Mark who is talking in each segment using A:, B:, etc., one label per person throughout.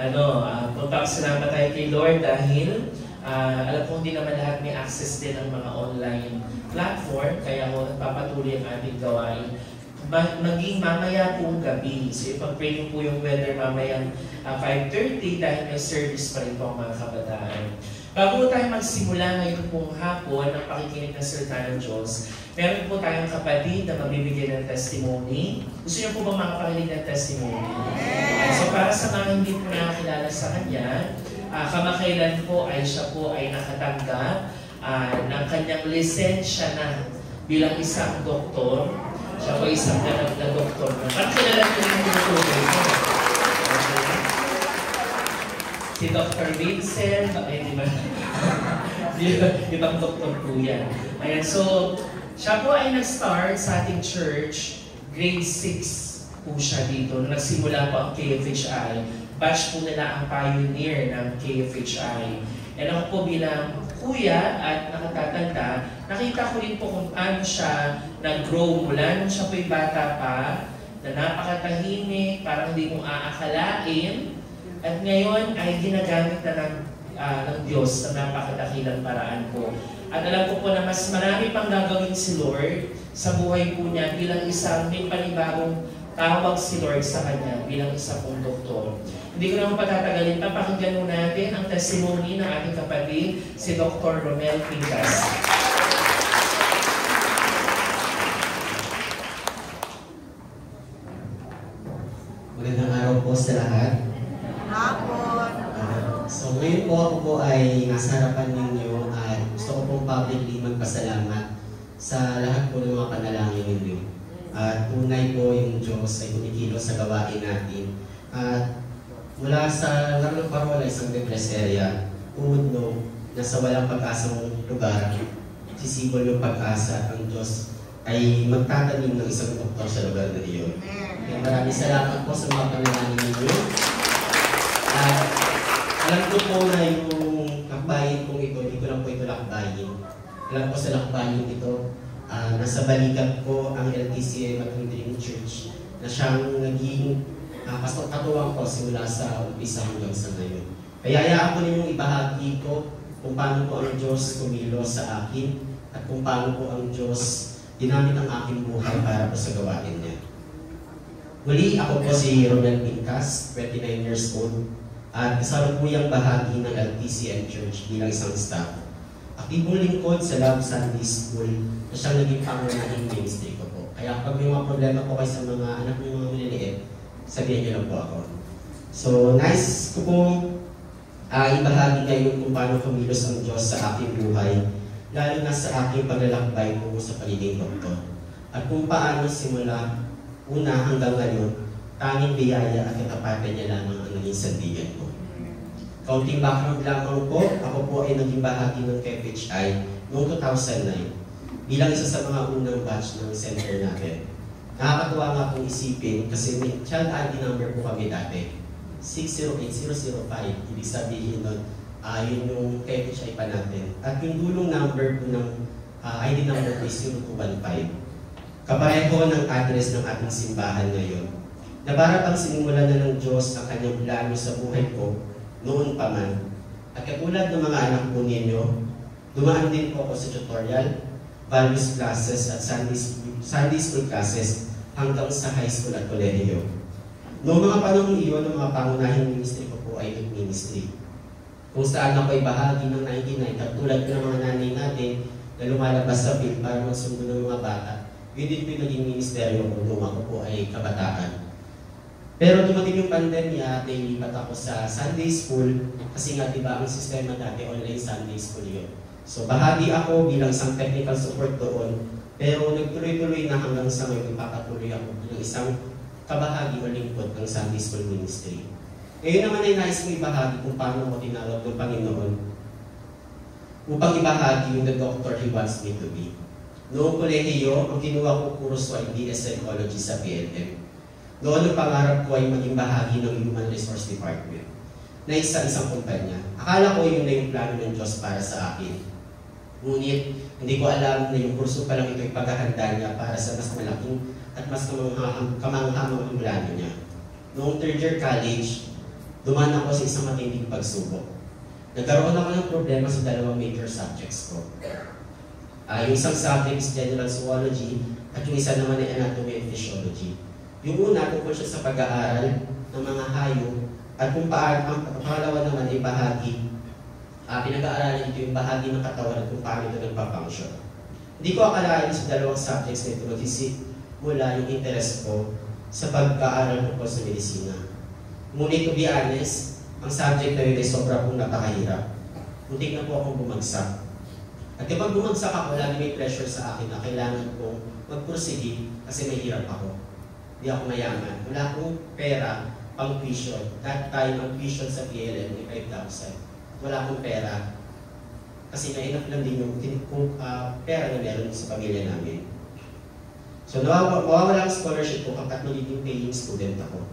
A: Magpapasalamat tayo kay Lord dahil alam ko hindi naman lahat may access din ng mga online platform, kaya nagpapatuloy ang ating gawain. Maging mamaya pong gabi. So ipag-pray niyo po yung weather mamayang 5:30 dahil may service pa rin po ang mga kabataan. Bago tayo magsimula ngayon pong hapon ng pakikinig ng salita ng Diyos, meron po tayong kapatid na magbibigay ng testimony. Gusto niyo po ba makapakinig ng testimony? So para sa mga hindi po nakakilala sa kanya, kamakailan po ay siya po ay nakatanggap ng kanyang lisensya na bilang isang doktor. Siya po isang na doktor na. Parang kilala ko yung doktor ko. Si Dr. Vincent, di ba? Ibang doktor po yan. Ayan, so, siya po ay nag-start sa ating church, grade 6 po siya dito. Nagsimula po ang KFHI. Batch po nila ang pioneer ng KFHI. And ako po bilang kuya at nakatatanda, nakita ko rin po kung paano siya nag-grow mula nung siya po'y bata pa, na napakatahimik, parang hindi mo aakalain. At ngayon ay ginagamit na ng Diyos sa napakadakilang paraan po. At alam ko po na mas marami pang gagawin si Lord sa buhay po niya bilang isang may panibagong tawag si Lord sa kanya bilang isa pong doktor. Hindi ko naman patatagalin, papakinggan mo natin ang testimony ng ating kapatid, si Dr. Romel Pingas.
B: Magandang araw po sa lahat. So ngayon po ako po ay nasa harapan ninyo at gusto ko pong publicly magpasalamat sa lahat po ng mga panalangin ninyo. At tunay po yung Diyos ay kumikilos sa gawain natin. At mula sa Larong Parola, isang depressed area, Uudno, nasa walang pag-asang lugar, sisibol yung pag-asa ang Diyos ay magtatanim ng isang doktor sa lugar na iyon. Kaya maraming salamat po sa mga panalangin ninyo. At alam ko po na yung lakbayin kong ito, hindi ko lang po ito lakbayin. Alam ko sa lakbayin ito, nasa balikat ko ang LTCM at Dream Church na siyang naging katuwang ko simula sa umpisa hanggang sa ngayon. Kaya hayaan ko ninyong ibahagi ko kung paano po ang Diyos kumilos sa akin at kung paano po ang Diyos ginamit ang aking buhay para po sa gawain niya. Muli, ako po si Romel Pingas, 29 years old, at kasalukuyang bahagi ng LTCM Church bilang isang staff. Aktibong lingkod sa Love Sunday School na siyang naging pangunahing ministry ko po. Kaya kapag may mga problema po kayo sa mga anak ng mga maliliit, sabihin niyo lang po ako. So, nice ko pong ibahagi ngayon kung paano kumilos ang Diyos sa aking buhay, lalo na sa aking paglalakbay po sa pagiging doktor. At kung paano simula una hanggang ngayon, tanging biyaya at katapatan niya lamang ang naging sandigan ko. Kaunting background lamang po, ako po ay naging bahagi ng KFHI noong 2009 bilang isa sa mga unang batch ng center natin. Nakakatuwa nga pong isipin kasi may child ID number po kami dati, 608005. Ibig sabihin nun, yun yung KFHI pa natin. At yung dulong number po ng ID number po is 0215. Kapareho ng address ng ating simbahan ngayon. Na para bang sinimula na ng Diyos ang kanyang plano sa buhay ko noon pa man. At katulad ng mga anak po ninyo, dumaan din po ako sa tutorial, values classes at Sunday school classes hanggang sa high school at kolehiyo. Noong mga panahon iyon, ang mga pangunahing ministry ko po ay youth ministry. Kung saan ako ay bahagi ng 99, katulad ko ng mga nanay natin na lumalabas sa field para magsundo ng mga bata, yun din po yung naging ministeryo ko noong ako po ay kabataan. Pero dumating yung pandemya at nailipat ako sa Sunday School kasi nga diba ang sistema dati online Sunday School yun. So bahagi ako bilang isang technical support doon, pero nagtuloy-tuloy na hanggang sa ngayon ipapatuloy ako bilang isang kabahagi o lingkod ng Sunday School Ministry. Ngayon naman ay nais kong ibahagi kung paano ako tinawag ng Panginoon upang ibahagi yung the doctor He wants me to be. Noong kolehiyo, ang kinuha ko kurso ay BS Psychology sa PLM. Noon ang pangarap ko ay maging bahagi ng Human Resource Department na isang kumpanya. Akala ko yun na yung plano ng Diyos para sa akin. Ngunit, hindi ko alam na yung kurso pa lang ito ay paghahanda niya para sa mas malaking at mas kamanghamang plano niya. Noong third year college, dumaan ako sa isang matinding pagsubok. Nagkaroon ako ng problema sa dalawang major subjects ko. Yung isang subject is General Zoology at yung isa naman ay Anatomy and Physiology. Yung una, tungkol siya sa pag-aaral ng mga hayop at kung paano, ang pangalawa naman ay bahagi. Pinag-aaralan ito yung bahagi ng katawan at kung paano ito nagpa-function. Hindi ko akalain sa dalawang subjects na ito mula yung interest ko sa pag-aaral tungkol sa medisina. Ngunit to be honest, ang subject na yun ay sobra pong napakahirap. Muntik na po akong bumagsak. At kapag bumagsak ako, lagi may pressure sa akin na kailangan kong mag-proceed kasi may hirap ako. Hindi ako mayaman. Wala akong pera pang tuition. That time, ang tuition sa PLM ay 5,000. Wala akong pera. Kasi mainap lang din yung pera na meron sa pamilya namin. So, mawawala ang scholarship ko kapag magiging paying student ako.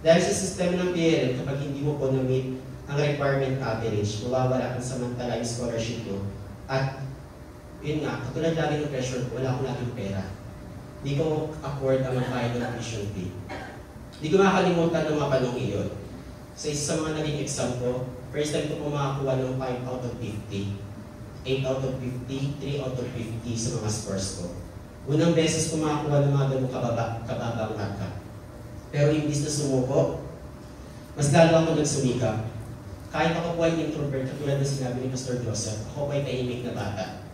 B: Dahil sa sistema ng PLM, kapag hindi mo po na-meet ang requirement average, mawawala ang samantala yung scholarship mo. At, yun nga, katulad lagi ng pressure ko, wala akong laging pera. Hindi ko afford ang magbayad ng tuition fee. Hindi ko makakalimutan ng mga panong iyon. Sa isa sa mga naging exam ko, first time ko po makakuha ng 5 out of 50, 8 out of 50, 3 out of 50 sa mga scores ko. Unang beses ko makakuha ng mga ganong kababang marka. Pero imbis na sumuko, mas lalo ako nagsumikap. Kahit ako po ay introvert, katulad na sinabi ni Pastor Joseph, ako po ay tahimik na bata.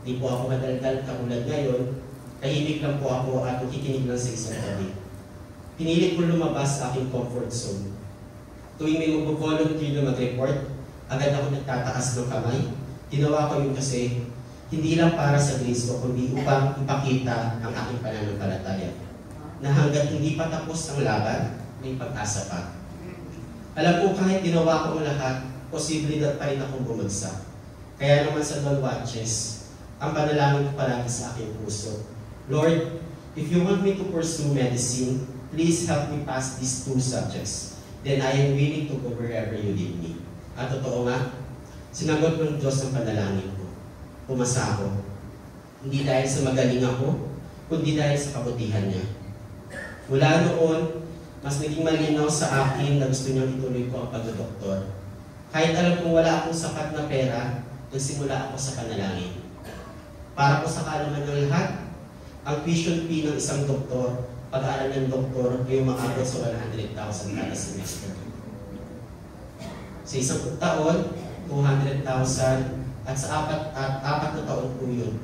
B: Di po ako madaldal katulad ngayon, tahimik lang po ako at nakikinig lang sa isang tabi. Pinilit ko lumabas sa aking comfort zone. Tuwing may mag-volunteer na mag-report, agad ako nagtataas ng kamay. Ginawa ko yun kasi hindi lang para sa grades ko, kundi upang ipakita ang aking pananampalataya. Na hanggat hindi pa tapos ang laban, may pag-asa pa. Alam ko kahit ginawa ko ang lahat, posible na pa rin akong bumagsak. Kaya naman sa Lord Watches, ang panalangin ko palagi sa aking puso. Lord, if you want me to pursue medicine, please help me pass these 2 subjects. Then I am willing to go wherever you lead me. At totoo nga, sinagot ng Diyos ang panalangin ko. Pumasa ako. Hindi dahil sa magaling ako, kundi dahil sa kabutihan niya. Mula noon, mas naging malinaw sa akin na gusto niyang ituloy ko ang pagdodoktor. Kahit alam kong wala akong sapat na pera, nagsimula ako sa panalangin. Para po sa kaalaman ng lahat, ang tuition fee ng isang doktor, pag-aaral ng doktor, ay umaabot sa 100,000 kada semester. Sa isang taon, 200,000 at sa apat na taon po yun.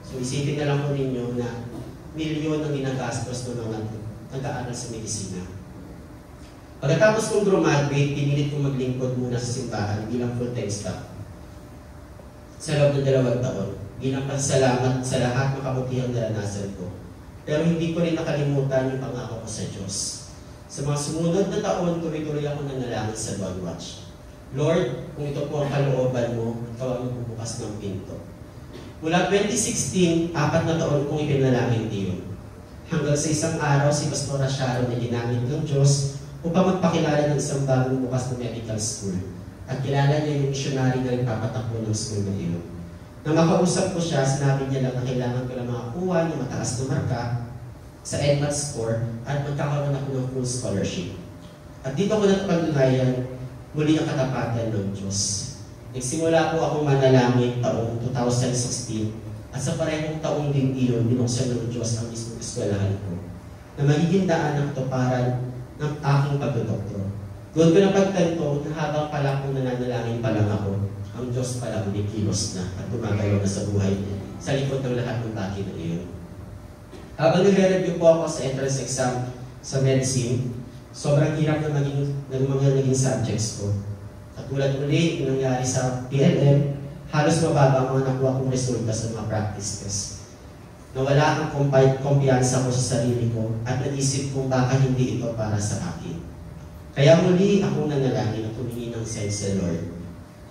B: So isipin na lang po ninyo na milyon ang ginagastos ng mga nag-aaral sa medisina. Pagkatapos kong graduate, pinilit kong maglingkod muna sa simbahan bilang full-time staff. Sa loob ng 2 taon, bilang pasalamat sa lahat ng kabutihang naranasan ko. Pero hindi ko rin nakalimutan yung pangako ko sa Diyos. Sa mga sumunod na taon, tuloy-tuloy ako nanalangin sa Lord Watch. Lord, kung ito po ang kalooban mo, ikaw ang magbubukas ng pinto. Mula 2016, 4 na taon kong ipinalangin iyon. Hanggang sa isang araw, si Pastora Sharon ay ginamit ng Diyos upang magpakilala ng isang bagong bukas na medical school. At kilala niya yung missionary na nagpapatakbo ng school na iyon. Nang makausap ko siya, sinabi niya lang na kailangan ko lang makakuha ng mataas na marka sa EdMath score at magkakaroon ako ng full scholarship. At dito ko napatunayan muli ang katapatan ng Diyos. Nagsimula po akong manalangin taong 2016 at sa parehong taong din iyon, binuksan ng Diyos ang mismong eskwelahan ko na magiging daan ng katuparan ng aking pagdodoktor. Doon ko napagtanto na habang pala kong nananalangin pa lang ako, ang Diyos pala umikilos na at gumagalaw na sa buhay sa likod ng lahat ng bagay na iyon. Habang nagre-review po ako sa entrance exam sa medicine, sobrang hirap na mga naging subjects ko. Katulad ulit yung nangyari sa PLM, halos mababa ang mga nakuha kong resulta sa mga practice test. Nawala ang kumpiyansa ko sa sarili ko at naisip kong baka hindi ito para sa akin. Kaya muli akong nanalangin at humingi ng sense sa Lord.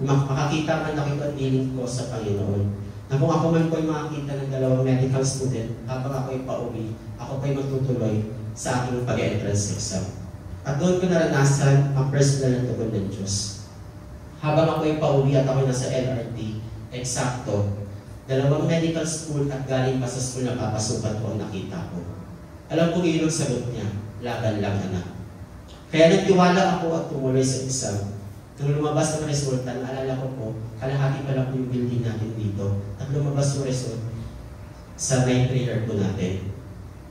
B: Kung makakita man ako ang healing ko sa Panginoon, na kung ako man po'y makakita ng 2 medical student, habang ako'y pauwi, ako po'y magtutuloy sa aking pag-entrance exam. At doon ko naranasan ang personal na tugon ng Diyos. Habang ako'y pauwi at ako'y nasa LRT, eksakto, 2 medical school at galing pa sa school na papasukan ko ang nakita ko. Alam ko yun ang sagot niya, laban lang anak. Kaya nagtiwala ako at tumuloy sa exam. Nung lumabas ang resulta, naalala ko po, kalahati pa lang po yung building natin dito. At lumabas yung result sa night prayer po natin.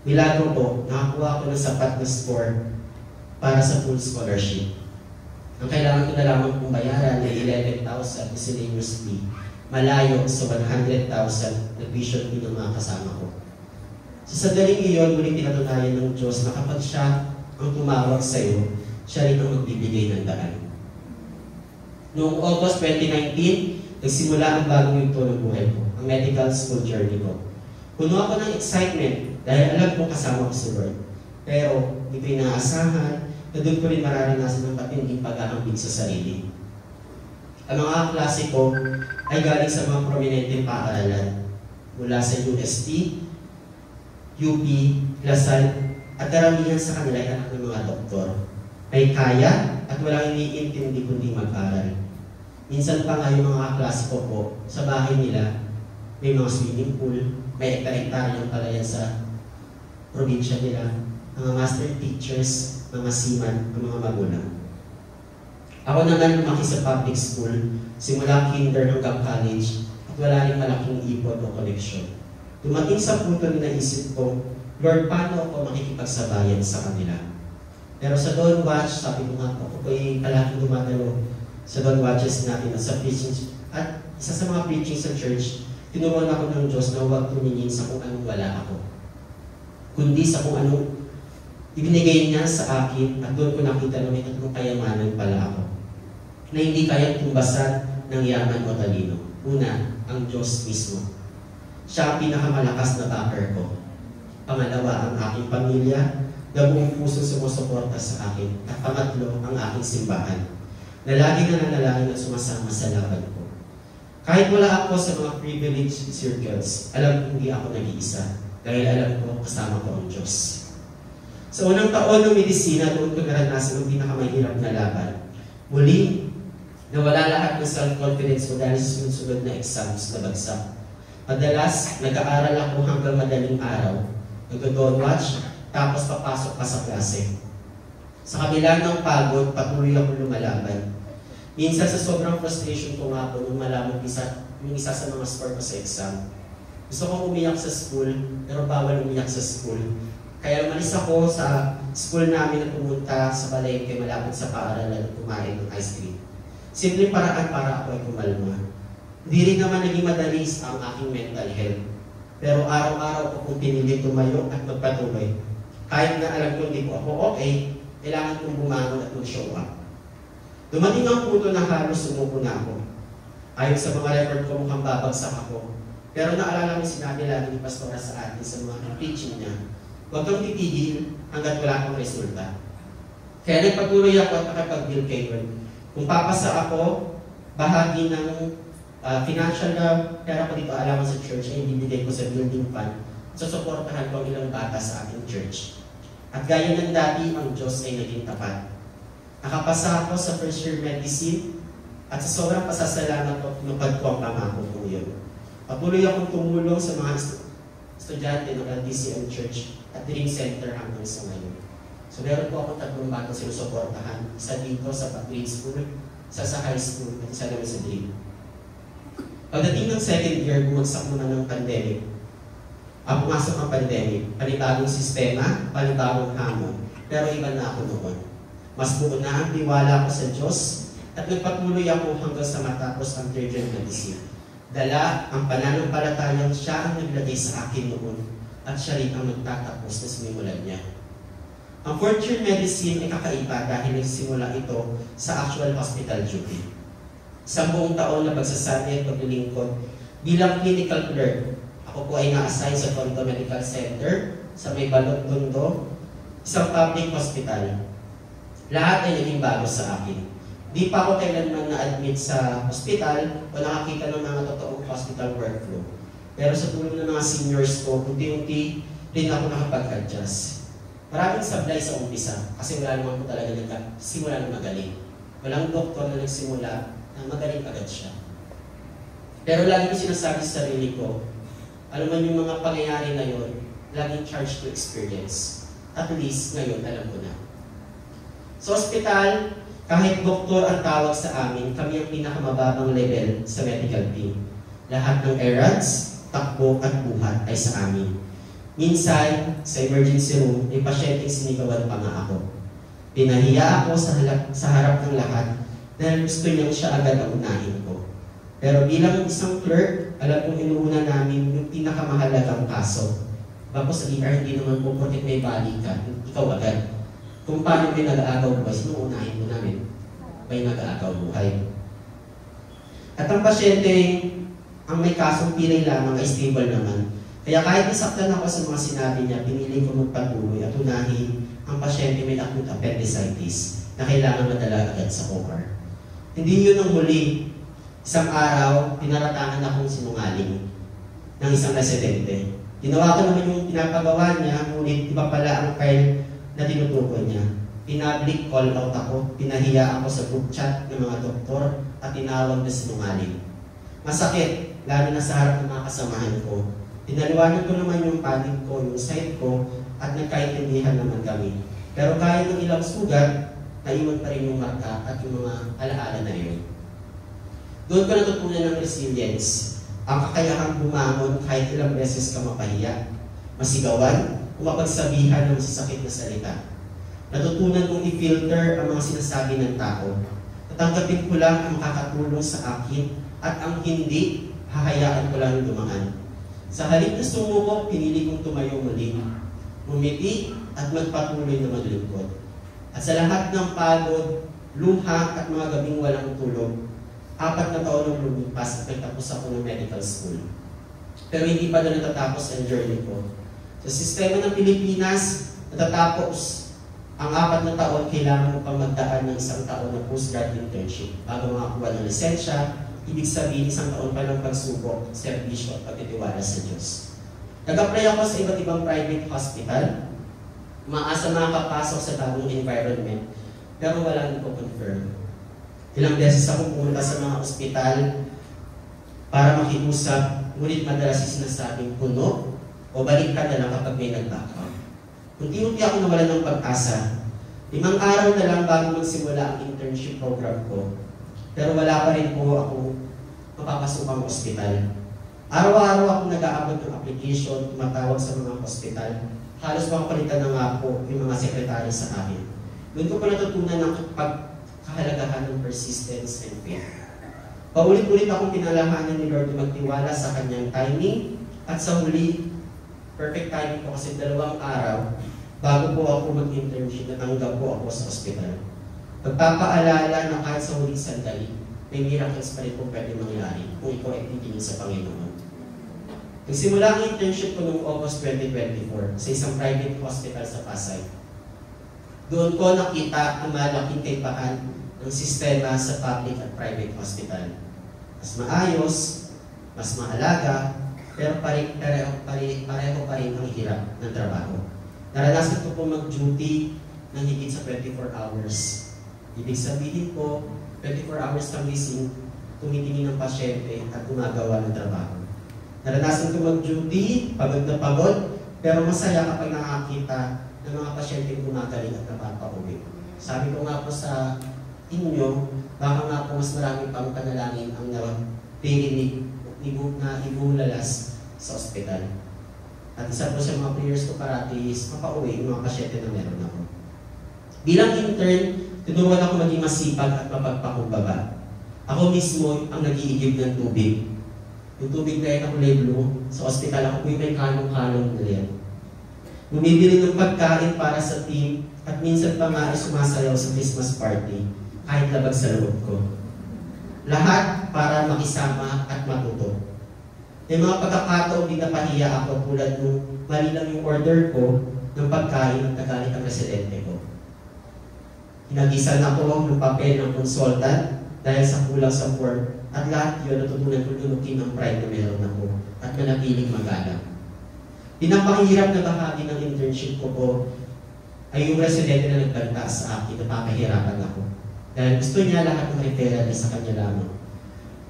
B: Milagro po, nakakuha ko ng sapat na score para sa full scholarship. Ang kailangan ko na lamang pong bayaran ay 11,000 miscellaneous fee, malayo sa 100,000 na tuition fee ng mga kasama ko. Sa sandaling iyon, muling pinatunayan ng Diyos na kapag siya ang tumawag sa iyo, siya rin ang magbibigay ng daan. Noong August 2019, nagsimula ang bagong yugto ng buhay ko, ang medical school journey ko. Puno ako ng excitement dahil alam kong kasama ko si Lord. Pero hindi ko inaasahan na doon ko rin mararanasan ng matinding pag-aambing sa sarili. Ang mga klase ko ay galing sa mga prominenteng paaralan mula sa UST, UP, Lasal, at karamihan sa kanila ay anak ng mga doktor. May kaya at walang iniintindi kundi mag-aral. Minsan pa nga yung mga klase ko po, sa bahay nila, may mga swimming pool, may hektar-hektaryang palayan sa probinsya nila, mga master teachers, mga seaman, ang mga magulang. Ako naman lumaki sa public school, simula kinder hanggang college, at wala rin malaking ipon o koneksyon. Dumating sa punto na naisip ko, Lord, paano ako makikipagsabayan sa kanila? Pero sa Dawn Watch, sabi ko nga po, ako po'y palagi dumadalo sa Dawn Watches natin at sa preaching. At isa sa mga preaching sa church, tinuruan ako ng Diyos na huwag tumingin sa kung anong wala ako, kundi sa kung anong ibinigay niya sa akin at doon ko nakita na may tatlong kayamanan pala ako na hindi kayang tumbasan ng yaman o talino. Una, ang Diyos mismo. Siya ang pinakamalakas na backer ko. Pangalawa, ang aking pamilya na buong puso sumusuporta sa akin. At pangatlo, ang aking simbahan na lagi na nanalangin at sumasama sa laban ko. Kahit wala ako sa mga privileged circles, alam ko hindi ako nag-iisa dahil alam ko kasama ko ang Diyos. Sa unang taon ng medisina, doon ko naranasan ang pinakamahirap na laban. Muli, nawala lahat ng self-confidence ko dahil sa sunod-sunod na exams na bagsak. Madalas, nag-aaral ako hanggang madaling araw. Nag-Dawn Watch, tapos papasok pa sa klase. Sa kabila ng pagod, patuloy ako lumalaban. Minsan sa sobrang frustration ko nga po nung malaman yung isa sa mga score ko sa exam. Gusto kong umiyak sa school, pero bawal umiyak sa school. Kaya umalis ako sa school namin na pumunta sa palengke malapit sa paaralan at kumain ng ice cream. Simpleng paraan para ako ay kumalma. Hindi rin naman naging madali ang aking mental health. Pero araw-araw ko kung pinili tumayo at magpatuloy. Kahit na alam ko hindi ko ako okay, kailangan kong bumangon at mag-show up. Dumating ang punto na halos sumuko na ako. Ayon sa mga record ko, mukhang babagsak ako. Pero naalala ko sinabi lagi ni Pastora sa atin sa mga preaching niya, huwag kang titigil hanggat wala kang resulta. Kaya nagpatuloy ako at nakapag-build kay Lord. Kung papasa ako, bahagi ng financial na pera ko dito alaman sa church ay ibibigay ko sa building fund. Susuportahan ko ang ilang bata sa ating church. At gaya ng dati, ang Diyos ay naging tapat. Nakapasa ako sa first year medicine at sa sobrang pasasalamat ko, pinupad ko ang pangako ko yun. Patuloy akong tumulong sa mga estudyante ng LDCM Church at Dream Center hanggang sa ngayon. So meron po akong 3 batang sinusuportahan. Isa dito sa grade school, isa sa high school, at isa naman sa Dream. Pagdating ng second year, bumagsak muna ng pandemic. Ang pumasok ang pandemic, panibagong sistema, panibagong hamon. Pero iba na ako noon. Mas buo na ang tiwala ko sa Diyos at nagpatuloy ako hanggang sa matapos ang third year medicine. Dala ang pananampalatayang siya ang naglagay sa akin noon at siya rin ang magtatapos na sinimulan niya. Ang fourth year medicine ay kakaiba dahil nagsimula ito sa actual hospital duty. 10 taon na pagsasali at paglilingkod bilang clinical clerk. Ako po ay na-assign sa Toronto Medical Center sa may Balot Tondo, isang public hospital. Lahat ay naging bago sa akin. Di pa ako kailanman na-admit sa hospital o nakakita ng mga totoong hospital workflow. Pero sa tulong ng mga seniors ko, unti-unti rin ako nakapag-adjust. Maraming sablay sa umpisa kasi wala naman po talaga nagsimula na magaling. Walang doktor na nagsimula na magaling agad siya. Pero lagi ko sinasabi sa sarili ko, alam mo yung mga pangyayari na yun, laging charge to experience. At least ngayon, alam ko na. Sa ospital, kahit doktor ang tawag sa amin, kami ang pinakamababang level sa medical team. Lahat ng errands, takbo at buhat ay sa amin. Minsan, sa emergency room, may pasyenteng sinigawan pa nga ako. Pinahiya ako sa harap ng lahat dahil gusto niyang siya agad ang unahin ko. Pero bilang isang clerk, alam kong inuuna namin yung pinakamahalagang kaso. Tapos sa ER, hindi naman po porket may bali ka, ikaw agad. Kung paano may nag-aagaw buhay, sino unahin mo namin? May nag-aagaw buhay. At ang pasyente, ang may kasong pilay lamang ay stable naman. Kaya kahit nasaktan ako sa mga sinabi niya, pinili ko magpatuloy at unahin ang pasyente may acute appendicitis na kailangan madala agad sa OR. Hindi yun ang huli. Isang araw, pinaratangan akong sinungaling ng isang residente. Ginawa ko naman yung pinapagawa niya, ngunit iba pala ang file na tinutukoy niya. Pinablik call out ako, pinahiya ako sa group chat ng mga doktor at tinawag na sinungaling. Masakit, lalo na sa harap ng mga kasamahan ko. Tinaliwanag ko naman yung panic ko, yung side ko, at nagkaintindihan naman kami. Pero kahit ng ilang sugat, naiwan pa rin yung marka at yung mga alaala na yun. Doon ko natutunan ng resilience, ang kakayahang bumangon kahit ilang beses ka mapahiya, masigawan, o mapagsabihan ng masasakit na salita. Natutunan kong i-filter ang mga sinasabi ng tao. Tatanggapin ko lang ang makakatulong sa akin at ang hindi, hahayaan ko lang dumaan. Sa halip na sumubok, pinili kong tumayo muli, umiti at magpatuloy na maglingkod. At sa lahat ng pagod, luha at mga gabing walang tulog, 4 na taon ang lumipas at nagtapos ako ng medical school. Pero hindi pa na natatapos ang journey ko. Sa sistema ng Pilipinas, natatapos ang 4 na taon, kailangan mo pang magdaan ng 1 taon na postgrad internship bago makakuha ng lisensya. Ibig sabihin, 1 taon pa ng pagsubok, serbisyo at pagtitiwala sa Diyos. Nag-apply ako sa iba't ibang private hospital. Maasa makakapasok sa bagong environment, pero walang ko-confirm. Ilang beses akong pumunta sa mga ospital para makiusap, ngunit madalas sinasabing puno o balik ka na lang kapag may nag-back out. Unti-unti ako nawalan ng pag-asa. 5 araw na lang bago magsimula ang internship program ko. Pero wala pa rin po ako mapapasukang ospital. Araw-araw ako nag-aabot ng application, tumatawag sa mga ospital. Halos makapalitan na nga po yung mga sekretary sa akin. Doon ko pa natutunan ng kahalagahan ng persistence and faith. Paulit-ulit akong pinalahanan ni Lord na magtiwala sa kanyang timing at sa huli, perfect timing po kasi 2 araw bago po ako mag-internship, natanggap po ako sa ospital. Pagpapaalala na kahit sa huling sandali, may miracles pa rin po pwede mangyari kung ikaw ay titingin sa Panginoon. Nagsimula ang internship ko noong August 2024 sa isang private hospital sa Pasay. Doon ko nakita ang malaking kaibahan ng sistema sa public at private hospital. Mas maayos, mas mahalaga, pero pareho pa rin ang hirap ng trabaho. Naranasan ko po mag-duty ng higit sa 24 hours. Ibig sabihin po, 24 hours kang gising, tumitingin ng pasyente at gumagawa ng trabaho. Naranasan ko mag-duty, pagod na pagod, pero masaya kapag nakakita ng mga pasyente gumagaling at napapauwi. Sabi ko nga po sa inyo, baka nga po mas marami pang panalangin ang naririnig na ibulalas sa ospital. At isa po sa mga prayers ko parati is mapauwi yung mga pasyente na meron ako. Bilang intern, tinuruan ako maging masipag at mapagpakumbaba. Ako mismo ang nag-iigib ng tubig. Yung tubig na yung kulay blue, sa ospital ako may kanong-kanong na yan. Bumibili ng pagkain para sa team at minsan pa nga ay sumasayaw sa Christmas party kahit labag sa loob ko. Lahat para makisama at matuto. May mga pagkakataon din napahiya ako tulad nung mali lang yung order ko ng pagkain at nagalit ang residente ko. Hinagisan ako ng papel ng consultant dahil sa kulang sa form at lahat yun natutunan ko lunukin ang pride na meron ako at manatiling magalang. Pinapakahirap na bahagi ng internship ko po ay yung residente na nagbanta sa akin, napapahirapan ako. Dahil gusto niya lahat ng referral ay sa kanya lamang.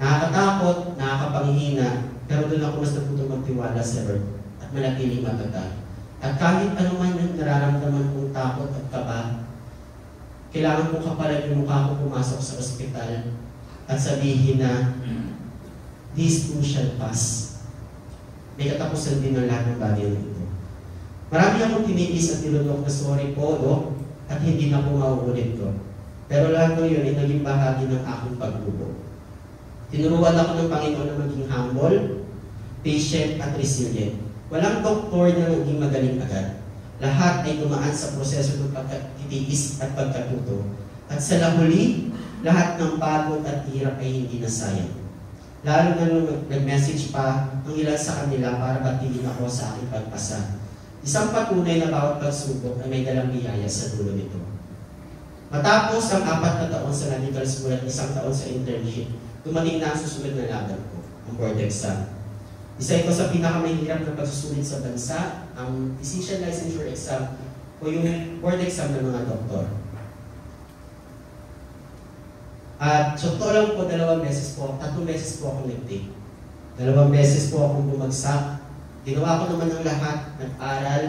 B: Nakakatakot, nakakapanghihina, pero doon ako mas natutong magtiwala sa Lord at manatiling matatag. At kahit ano man yung nararamdaman kong takot at kaba, kailangan kong kapalan yung mukha ko pumasok sa ospital at sabihin na, this too shall pass. May katapusan din ng lahat ng bagay na ito. Marami akong tiniis at nilunok na sorry po, Dok, at hindi na po mauulit ko. Pero lahat ng yun ay naging bahagi ng aking pagbubo. Tinuruan ako ng Panginoon na maging humble, patient at resilient. Walang doktor na naging magaling agad. Lahat ay dumaan sa proseso ng pagkatiis at pagkatuto. At sa lahuli, lahat ng pagod at hirap ay hindi nasayang. Lalo na nung nag-message pa ang ilan sa kanila para batiin ako sa aking pagpasa. Isang patunay na bawat pagsubok ay may dalang biyaya sa dulo nito. Matapos ang 4 na taon sa medical school at 1 taon sa internship, dumating na ang susunod na laban ko, ang board exam. Isa ito sa pinakamahirap na pagsusulit sa bansa, ang physician licensure exam o yung board exam ng mga doktor. At sa totoo lang po, 2 beses po, 3 beses po akong nag-take. 2 beses po akong bumagsak. Ginawa ko naman ang lahat, nag-aral,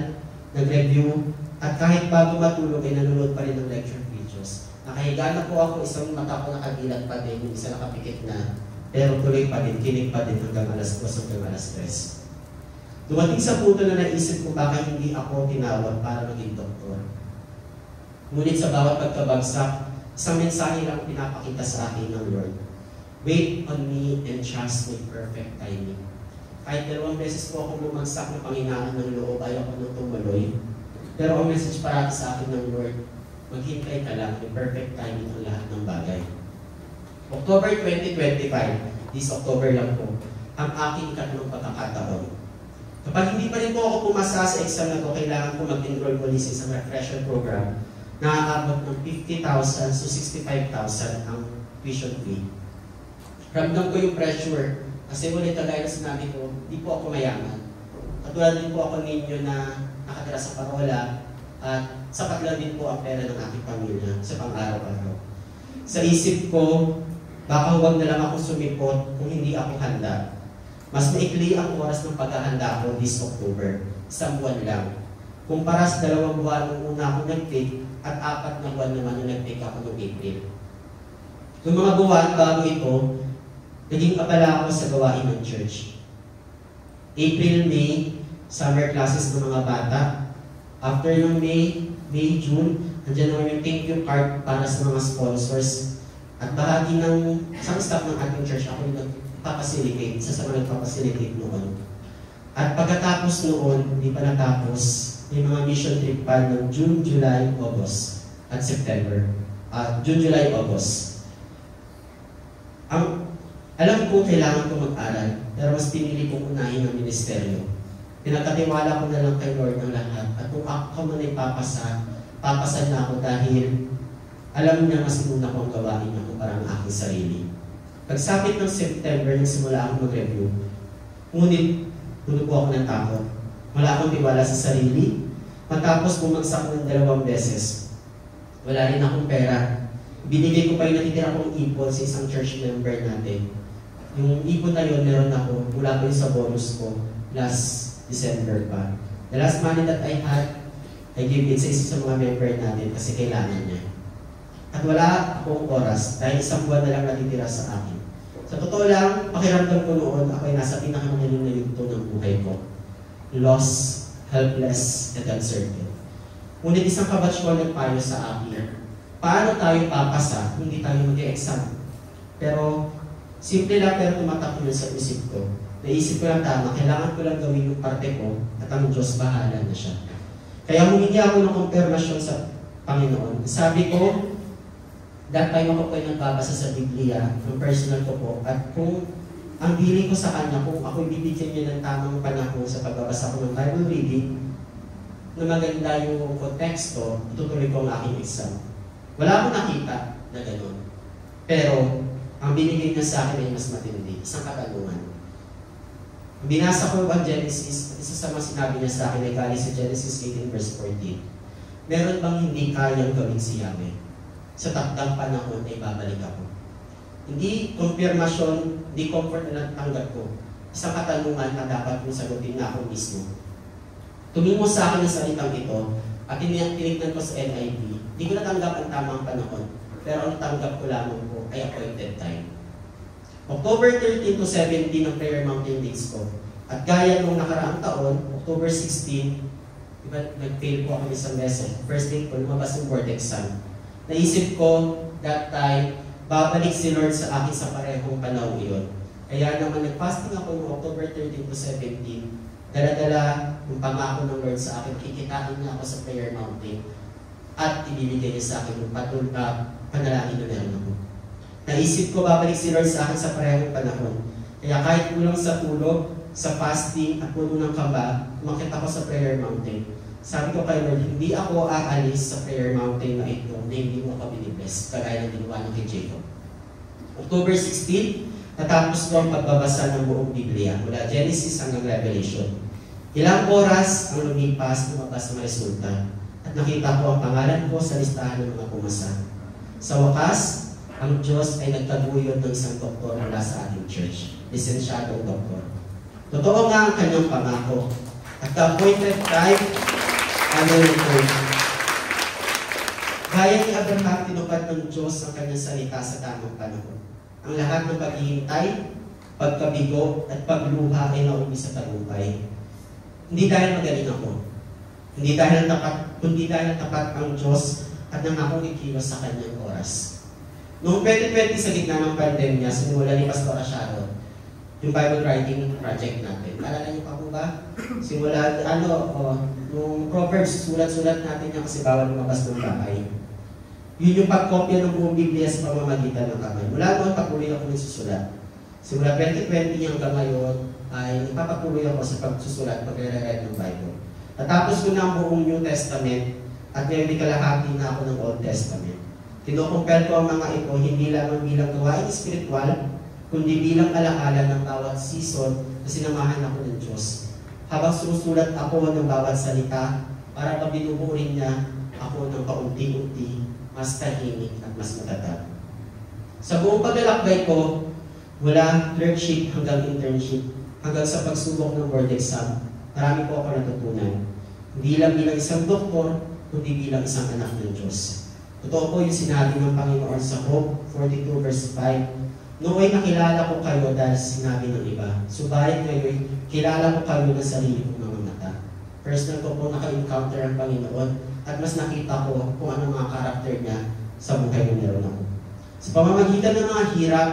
B: nag-review, at kahit bago matulog ay nanonood pa rin ng lecture videos. Nakahiga na po ako, isang mata ko nakadilat pa din, yung isa nakapikit na, pero tuloy pa din, kinig pa din hanggang alas 2 hanggang alas 3. Dumating sa punto na naisip ko baka hindi ako tinawag para maging doktor. Ngunit sa bawat pagkabagsak, isang mensahe lang pinapakita sa akin ng Lord. Wait on me and trust me perfect timing. Kahit 2 beses po akong bumagsak na panghinaan ng loob, ayaw ko nang tumuloy. Pero ang message parati sa akin ng Lord, maghintay ka lang, may perfect timing ang lahat ng bagay. October 2025, this October lang po, ang aking 3 pagkakataon. Kapag hindi pa rin po ako pumasa sa exam na to, kailangan ko mag-enroll muli sa isang refresher program na aabot ng 50,000 to 65,000 ang tuition fee. Ramdam ko yung pressure kasi ulit kagaya na sinabi ko, di po ako mayaman. Katulad din po ako ninyo na nakatira sa parola at sapat lang din po ang pera ng aking pamilya sa pang-araw-araw. Sa isip ko, baka huwag na lang ako sumipot kung hindi ako handa. Mas maikli ang oras ng paghahanda ko this October, 1 buwan lang. Kumpara sa 2 buwan nung una akong nag-take at 4 na buwan naman yung nag-take ako noong April. Yung mga buwan bago ito, naging abala ako sa gawain ng church. April, May, summer classes ng mga bata. After ng May, June, nandiyan naman yung thank you card para sa mga sponsors. At bahagi ng isang staff ng ating church, ako yung nagpapacilitate, isa sa mga nagpapacilitate noon. At pagkatapos noon, hindi pa natapos, may mga mission trip pa ng June, July, August, at September. June, July, August. Alam ko kailangan ko mag-aral, pero mas pinili kong unahin ang ministeryo. Pinagkatiwala ko na lang kay Lord ng lahat, at kung ako man ay papasa na ako dahil alam niya mas muna ko ang gawain niya kumpara ang aking sarili. Pagsapit ng September, nagsimula akong mag-review. Ngunit, puno po ako ng takot. Wala akong tiwala sa sarili. Matapos bumagsak ng 2 beses, wala rin akong pera. Binigay ko pa yung natitira kong ipon sa isang church member natin. Yung ipon na yun, meron ako. Mula ko yun sa bonus ko last December pa. The last money that I had, I gave it sa isa sa mga member natin kasi kailangan niya. At wala akong oras dahil 1 buwan na lang natitira sa akin. Sa totoo lang, pakiramdam ko noon, ako ay nasa pinakamagaling na yugto ng buhay ko. Lost, helpless, and uncertain. Ngunit isang kabatch ko nagpayo sa akin. Paano tayo papasa, hindi tayo mag-e-exam? Pero, simple lang pero tumatak yun sa isip ko. Naisip ko lang tama, kailangan ko lang gawin yung parte ko at ang Diyos bahala na siya. Kaya humingi ako ng konfirmasyon sa Panginoon. Sabi ko, that time ako po ay nagbabasa sa Biblia, ng personal ko po, at kung ang hiling ko sa Kanya, kung ako'y bibigyan niya ng tamang panahon sa pagbabasa ko ng Bible reading, na maganda yung konteksto, itutuloy ko ang aking exam. Wala akong nakita na gano'n. Pero, ang binigay niya sa akin ay mas matindi, isang katanungan. Binasa ko ang Genesis, at isa sa mga sinabi niya sa akin ay galing sa Genesis 18 verse 14. Meron bang hindi kayang gawin si Yahweh? Sa takdang panahon ay babalik ako. Hindi konfirmasyon, hindi comfort na natanggap ko. Isang katanungan na dapat kong sagutin na ako mismo. Tumingin sa akin ang salitang ito at tinignan ko sa NIV. Hindi ko natanggap ang tamang panahon, pero ang tanggap ko lamang po ay appointed time. October 13 to 17 ang Prayer Mountain Days ko. At gaya nung nakaraang taon, October 16, diba, nag-fail po kami sa lesson. First day po, lumabas yung board exam. Naisip ko, that time, babalik si Lord sa akin sa parehong panahon iyon. Kaya naman nag-fasting ako noong October 13 to 17, dala-dala yung pangako ng Lord sa akin, kikitain niya ako sa Prayer Mountain at ibibigay niya sa akin yung panalangin na meron ako. Naisip ko, babalik si Lord sa akin sa parehong panahon. Kaya kahit kulang sa tulog, sa fasting at puno ng kaba, umakit ako sa Prayer Mountain. Sabi ko kay Lord, hindi ako aalis sa Prayer Mountain na ito na hindi mo ako binibless, kagaya ng ginawa ng kay Jacob. October 16, natapos ko ang pagbabasa ng buong Biblia mula Genesis hanggang Revelation. Ilang oras ang lumipas, lumabas ang resulta at nakita ko ang pangalan ko sa listahan ng mga pumasa. Sa wakas, ang Diyos ay nagtaguyod ng isang doktor mula sa ating church, lisensyadong doktor. Totoo nga ang kanyang pangako at the appointed time, ano yung Lord. Gaya ni Abraham, tinupad ng Diyos ang kanyang salita sa tamang panahon. Ang lahat ng paghihintay, pagkabigo at pagluha ay nauwi sa tagumpay. Hindi dahil magaling ako, kundi dahil tapat ang Diyos at nang akong ikilos sa kanyang oras. Noong 2020 sa gitna ng pandemya, sinimula ni Pastor Sharon yung Bible writing project natin. Alala niyo pa po ba? Simula, yung Proverbs, sulat-sulat natin yan kasi bawal lumabas ng bahay. Yun yung pagkopya ng buong Biblia sa pamamagitan ng kamay. Mula noon, patuloy ako nagsusulat. Simula 2020 hanggang ngayon, ay nagpapatuloy ako sa pagsusulat, pagre-read ng Bible. Natapos ko na ang buong New Testament at ngayon may kalahati na ako ng Old Testament. Kinukumpel ko ang mga ito hindi lamang bilang gawain espiritual, kundi bilang alaala ng bawat season na sinamahan ako ng Diyos. Habang susulat ako ng bawat salita, para pabinuburin niya ako ng paunti-unti, mas tahimik at mas matatag. Sa buong paglalakbay ko, mula clerkship hanggang internship, hanggang sa pagsubok ng board exam, marami po ako natutunan. Hindi lang bilang isang doktor, kundi bilang isang anak ng Diyos. Totoo po yung sinabi ng Panginoon sa Hope 42 verse 5, "Nooy nakilala ko kayo dahil sinabi ng iba, subalit ngayon kilala ko kayo ng sarili kong mga mata." Personal ko po naka-encounter ang Panginoon at mas nakita ko kung anong mga karakter niya sa buhay na meron ako. Sa pamamagitan ng mga hirap,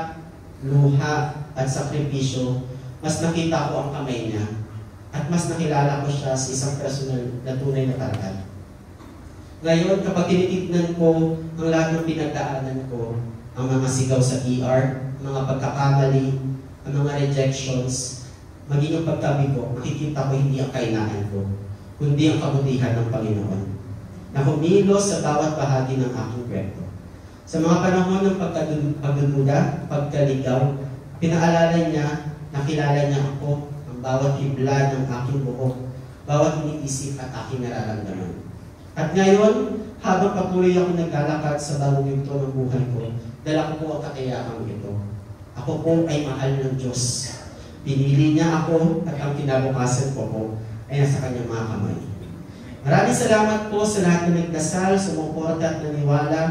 B: luha at sakripisyo, mas nakita ko ang kamay niya at mas nakilala ko siya sa isang personal na tunay na paraan. Ngayon, kapag tinitignan ko ang lahat ng pinagdaanan ko, ang mga sigaw sa ER, mga pagkakamali, ang mga rejections, maging ang pagkabigo, makikita ko hindi ang kainaan ko, kundi ang kabutihan ng Panginoon na humilos sa bawat bahagi ng aking kwento. Sa mga panahon ng pagdududa, pagkaligaw, pinaalala niya, nakilala niya ako, ang bawat hibla ng aking buhok, bawat iniisip at aking nararamdaman. At ngayon, habang patuloy ako naglalakad sa bagong yugto ng buhay ko, dala ko po ang kakayahang ito. Ako po ay mahal ng Diyos. Pinili niya ako at ang kinabukasan ko po ay nasa kanyang mga kamay. Maraming salamat po sa lahat ng nagdasal, sumuporta at naniwala,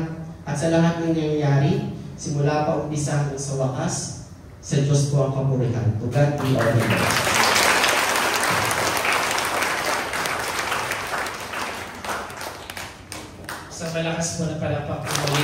B: at sa lahat ng nangyayari, simula pa umpisa hanggang sa wakas, sa Diyos po ang kapurihan. To God be all the glory.
A: Sa malakas mo na palakpak mo